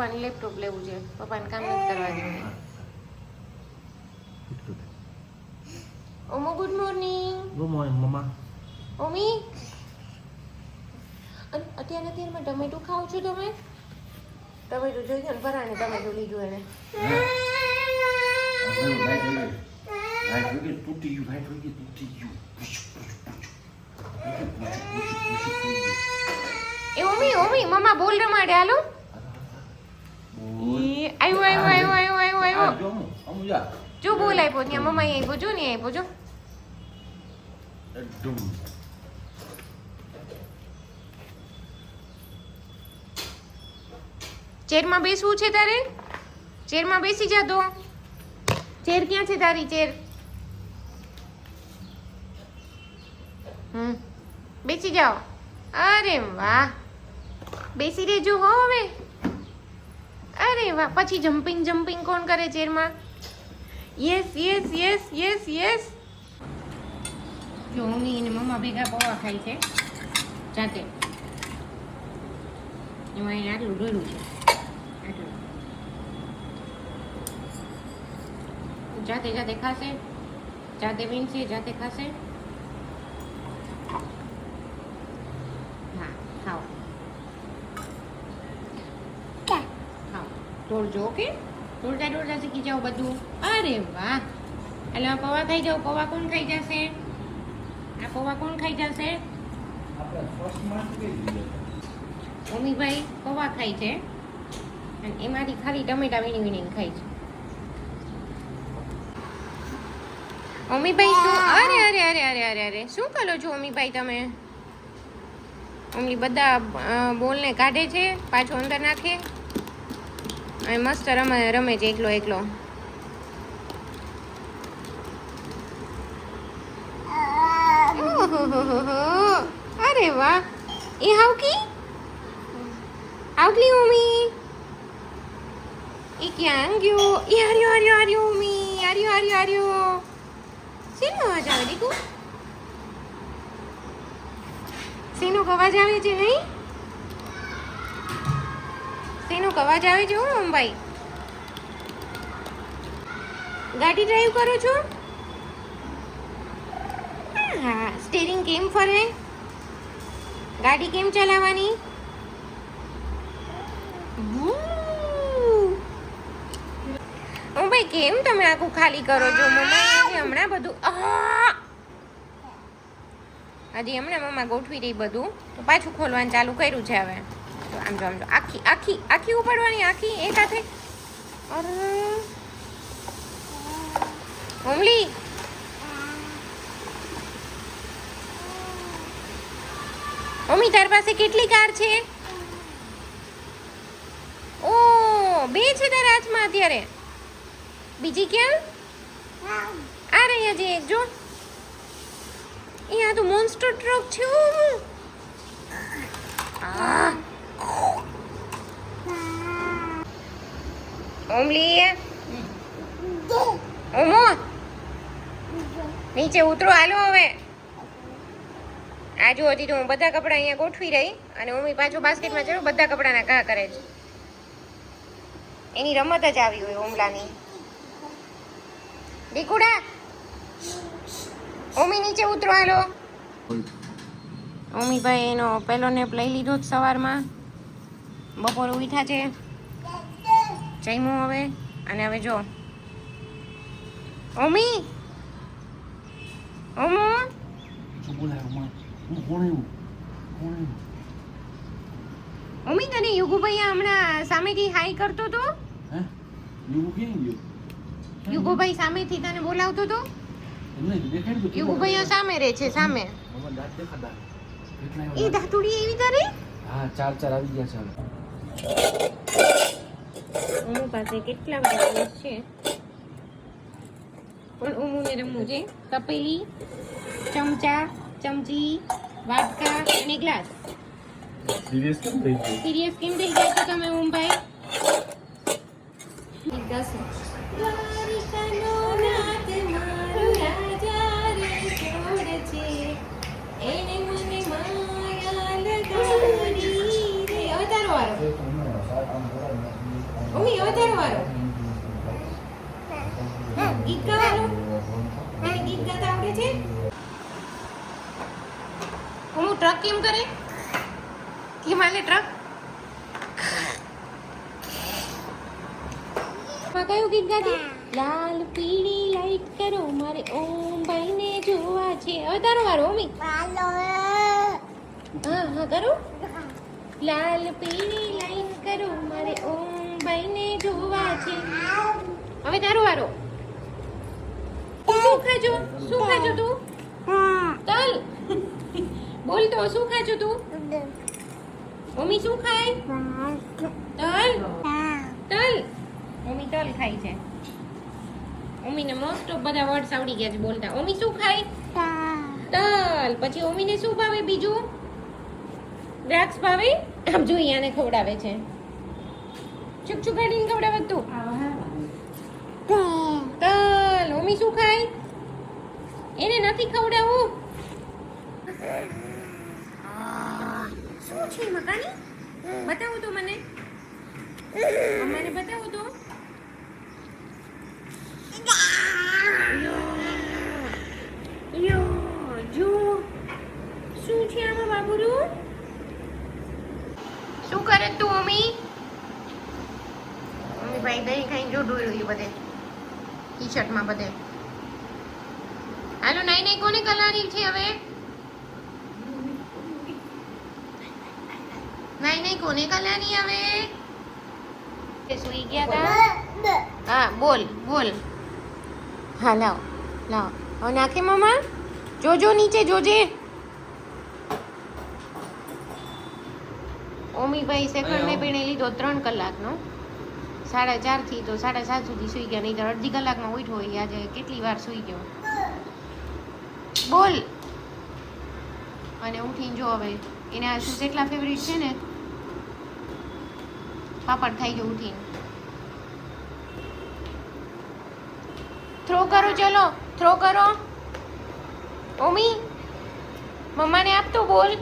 પપ્પાને લેપટોપ લેવું છે, પપ્પાને કામ નથી કરવા દેવું. ઓમો ગુડ મોર્નિંગ. ગુડ મોર્નિંગ મમ્મા. ઓમી અત્યારમાં ટમેટું ખાવ છો તમે? ટમેટું જોઈ ને પરાણે ટમેટું લીધું એને. તૂટી ગયું. એ ઓમી મમ્મા બોલ રમાડે હાલો. આવ્યો. જો બોલ આપ્યો ત્યાં મમ્મા આપ્યો જો ને આપ્યો જો. ચેરમાં બેસવું છે તારે? ચેરમાં બેસી જા તો. ચેર ક્યાં છે તારી ચેર? બેસી જાઓ. અરે વાહ, બેસી રહેજો હો હવે. અરે વાહ, પછી જમ્પિંગ કોણ કરે ચેરમાં? યસ. જો મમ્મી અને મમ્મા ભેગા પૌવા ખાય છે જાતે. એમાં એને આટલું ડોળું છે, આટલું જાતે ખાશે, જાતે વીણશે, જાતે ખાશે. હા ખાઓ તોડજો. ઓકે, તોડતા શીખી જાઓ બધું. અરે વાહ, એટલે પૌવા ખાઈ જાઓ. પૌવા કોણ ખાઈ જશે? આ પૌવા કોણ ખાઈ જશે? મમ્મીભાઈ પૌવા ખાય છે અને એમાંથી ખાલી ટમેટા વીણી ખાય છે. મમ્મીભાઈ શું? અરે શું કરો છો મમ્મીભાઈ તમે? મમ્મી બધા બોલને કાઢે છે, પાછો અંદર નાખે અને મસ્ત રમે છે એકલો. અરે વાહ, એ હાવકી મમ્મી એ ક્યાં ગયો? આર્યો મમ્મી, આર્યો. શેનો અવાજ આવે દીકુ? શેનો અવાજ આવે છે? નહીં શેનો અવાજ આવે છે? મમ્મી ગાડી ડ્રાઈવ કરો છો? હા, સ્ટીરિંગ કેમ ફરે? ગાડી કેમ ચલાવવાની? ભાઈ કેમ તમે આખું ખાલી કરો છો? મમ્મા હમણાં બધું હજી હમણાં મમ્મા ગોઠવી રહી બધું, તો પાછું ખોલવાનું ચાલુ કર્યું છે હવે. તો આમ જો આખી ઉપાડવાની, આખી એક હાથે. અરે મમ્મી તાર પાસે કેટલી કાર છે? ઓ, 2 છે તારા હાથમાં અત્યારે. બીજી ક્યાં? આ રહ્યા છે એક જો. અહીંયા તો મોન્સ્ટર ટ્રક છે. ઓમો નીચે ઉતરો હાલો હવે. આ જો હજી તો હું બધા કપડાં અહીંયા ગોઠવી રહી અને મમ્મી પાછો બાસ્કેટમાં ચડો બધા કપડાના ઘા કરે છે. એની રમત જ આવી હોય ઓમલાની. દીકુડા ઓમી નીચે ઉતરો હાલો. ઓમીભાઈ એનો પહેલો નેપ લઈ લીધો જ સવારમાં. બપોરે ઉઠ્યા છે, જમ્યું હવે. અને હવે જો ઓમી મમ્મી તને યુગુભાઈ હમણાં સામેથી હાઈ કરતો તો? યુગુભાઈ સામેથી તને બોલાવતો તો? યુગુભાઈ સામે રહે છે, સામે. એ દાતુડી એવી તારે? હા, 4 આવી ગયા છે. ઓમુ પાસે કેટલા બધા છે, પણ ઓમુને રમવું છે. તપેલી, ચમચા, ચમચી, વાટકા અને ગ્લાસ. સિરિયસ કેમ થઈ ગયા છો તમે ઓમભાઈ? એવું ટ્રક કેમ કરે? કેમ હાલે ટ્રક? કયું ગીત ગાતી? લાલ પીળી લાઈટ કરો મારે ઓમ ભાઈને જોવા છે. હવે તારો વારો ઓમી. હા હા કરો. લાલ પીળી લાઈટ કરો મારે ઓમ ભાઈને જોવા છે. હવે તારો વારો. શું ખાજો? શું ખાજો તું? તલ. બોલ તો શું ખાજો તું? મમ્મી શું ખાય? તલ. તલ. મમ્મી તલ ખાય છે. મમ્મીને મોસ્ટ ઓફ બધા વર્ડ્સ આવડી ગયા છે બોલતા. મમ્મી શું ખાય? તલ. પછી મમ્મીને શું ભાવે બીજું? દ્રાક્ષ ભાવે? આમ જો આને ખવડાવે છે. ચૂક ચૂક કાઢીને ખવડાવે તું. તલ. મમ્મી શું ખાય? એને નથી ખવડાવવું. શું છે મકાની? બતાવો તો મને. મને બતાવો તો. જો શું છે આમાં બાબુરું? શું કરે તું મમ્મી? મમ્મી ભાઈ દહીં ખાઈને જો ડોળ્યું બધે ટી શર્ટમાં બધે. હાલો નાઈ નાઈ કોને કલારી છે હવે? નાઈ નાઈ કોને કલારી હવે? સુઈ ગયા તા? હા બોલ બોલ. હા લાવ લાવ. હવે નાખે મમ્મા. જોજો નીચે જોજે. ઓમીભાઈ સેકન્ડને પીણે લીધો 3 કલાકનો. 4:30 થી તો 7:30 સુધી સુઈ ગયા. નહીં તો અડધી કલાકમાં ઉઠ્યો હોય. આજે કેટલી વાર સુઈ ગયો બોલ. અને ઉઠીને જો હવે એને આ શૂઝ એટલા ફેવરિટ છે ને પાપડ ખાઈ ગયો ઉઠીને. થ્રો કરો ચલો. થ્રો કરો. ઓમી મમ્માને આપતો બોલ.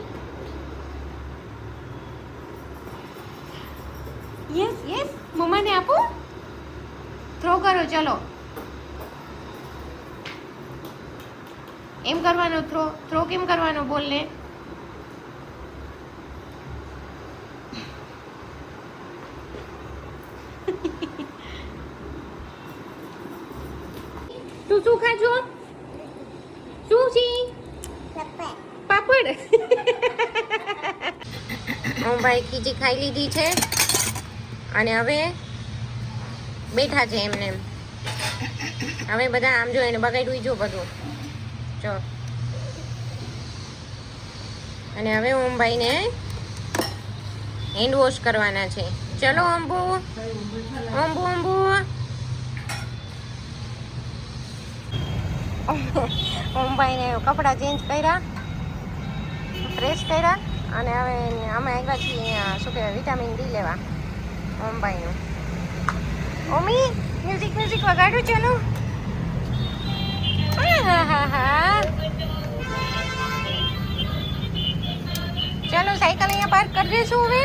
યસ યસ મમ્માને આપો. થ્રો કરો ચલો. એમ કરવાનો થ્રો. થ્રો કેમ કરવાનો બોલ ને. તું શું ખાજો? શું છે? પાપડ. હું ભાઈ ખીચી ખાઈ લીધી છે અને હવે બેઠા છે એમને એમ. હવે બધા આમ જો એને બગાડ્યું જો બધું જો. અને હવે ઓમ ભાઈને હેન્ડ વોશ કરવાના છે. ચલો અંબુ અંબુ અંબુ. ઓમભાઈને કપડાં ચેન્જ કર્યા, ફ્રેશ કર્યા અને હવે અમે આવ્યા છીએ શું કહેવાય વિટામિન ડી લેવા ઓમભાઈનું. ઓમી મ્યુઝિક મ્યુઝિક વગાડું ચલો. હા હા હા. ચલો સાયકલ અહીંયા પાર્ક કરી દઈશું હવે.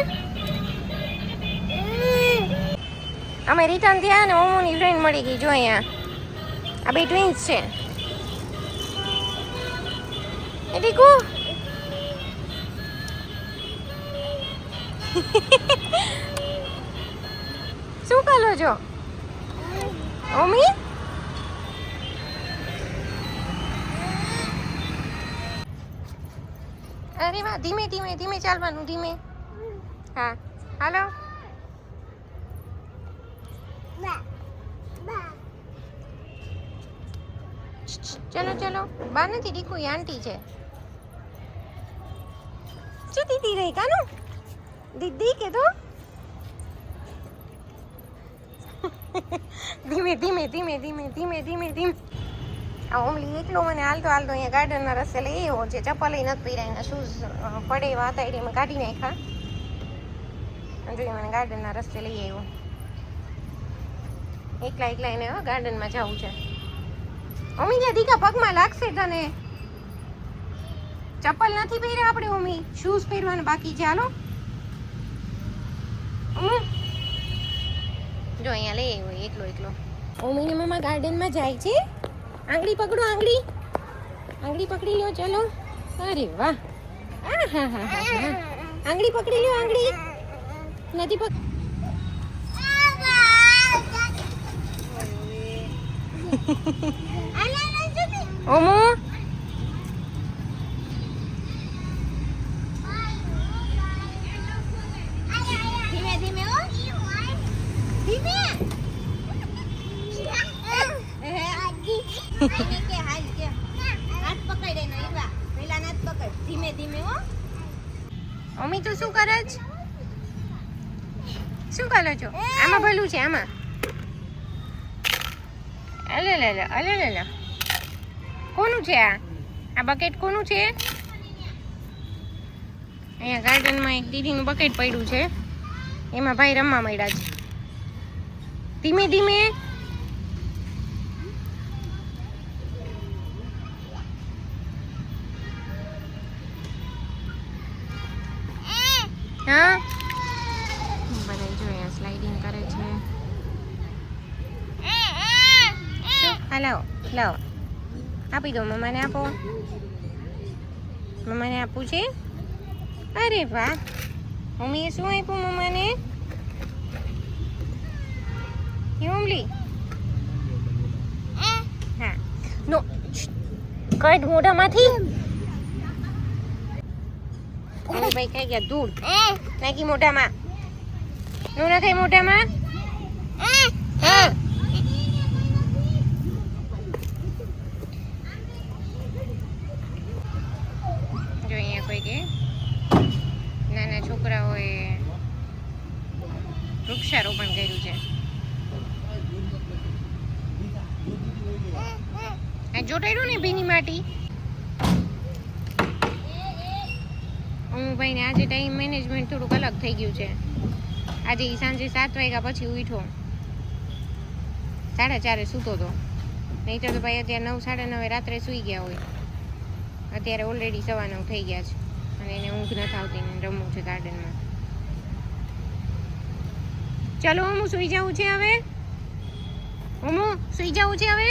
અમે રિટર્ન થયા ને ઓમોની ફ્રેન્ડ મળી ગઈ જો અહીંયા. આ બે ટ્વિન્સ છે. દીકુ શું કરો છો ઓમી? અરે વાહ. ધીમે ધીમે ધીમે ચાલવાનું ધીમે. હા હાલો. ચલો ચલો. બા નથી દીકુ આંટી છે. શું દીદી રહી કાનું? દીદી કે તો ધીમે ધીમે ધીમે ધીમે ધીમે ધીમે ધીમે. આ ઓમલી એકલો મને હાલતો હાલતો અહીંયા ગાર્ડનના રસ્તે લઈ આવ્યો છે. ચપ્પલ નથી પહેર્યા. એના શૂઝ પડે એવા હતા એટલે મેં કાઢી નાખ્યા. જોઈએ મને ગાર્ડનના રસ્તે લઈ આવ્યો. એકલા એકલા એને ગાર્ડનમાં જવું છે. મમ્મી જે દીકા પગમાં લાગશે તને. ચપ્પલ નથી પહેર્યા આપણે મમ્મી. શૂઝ પહેરવાના બાકી છે. હાલો જો અહીંયા લઈ આવ્યો એકલો એકલો. મમ્મીને મમ્મા ગાર્ડનમાં જાય છે. આંગળી પકડો આંગળી. આંગળી પકડી લો ચલો. અરે વાહ. આહાહાહા. આંગળી પકડી લ્યો, આંગળી નથી પક ઓમો ધીમે ધીમે હો ધીમે આઈને કે હાલ કે હાથ પકડ એનો ઈવા પેલા હાથ પકડ ધીમે ધીમે હો મમ્મી તું શું કરે છે? શું કરો છો? આમાં ભલું છે, આમાં અલે લે લે અલે લે લે. કોનું છે આ બકેટ કોનું છે? અહીંયા ગાર્ડનમાં એક દીદીનું બકેટ પડ્યું છે, એમાં ભાઈ રમવા માંડ્યા છે. ધીમે ધીમે. હા બધા જો અહીંયા સ્લાઇડિંગ કરે છે. હા લાવો લાવો, આપી દો, મમ્માને આપો. મમ્માને આપવું છે? અરે વાહ, મમ્મીએ શું આપ્યું મમ્માને? ઓમલી હા નો કટ મોઢામાંથી. ભાઈ કઈ ગયા દૂર નાખી મોઢામાં. નું નાખાય મોઢામાં. હા જો અહીંયા કોઈ કે નાના છોકરાઓએ વૃક્ષારોપણ કર્યું છે. આ જોટાડ્યું ને ભીની માટી. હું ભાઈને આજે ટાઈમ મેનેજમેન્ટ થોડુંક અલગ થઈ ગયું છે. આજે ઈ સાંજે 7 વાગ્યા પછી ઉઠ્યો, 4:30 સૂતો હતો. નહીં તો ભાઈ અત્યારે 9, 9:30 રાત્રે સૂઈ ગયા હોય. અત્યારે ઓલરેડી 9:15 થઈ ગયા છે અને એને ઊંઘ નથી આવતી ને રમવું છે ગાર્ડનમાં. ચલો હું સૂઈ જાઉં છે હવે. હું સૂઈ જાઉં છે હવે.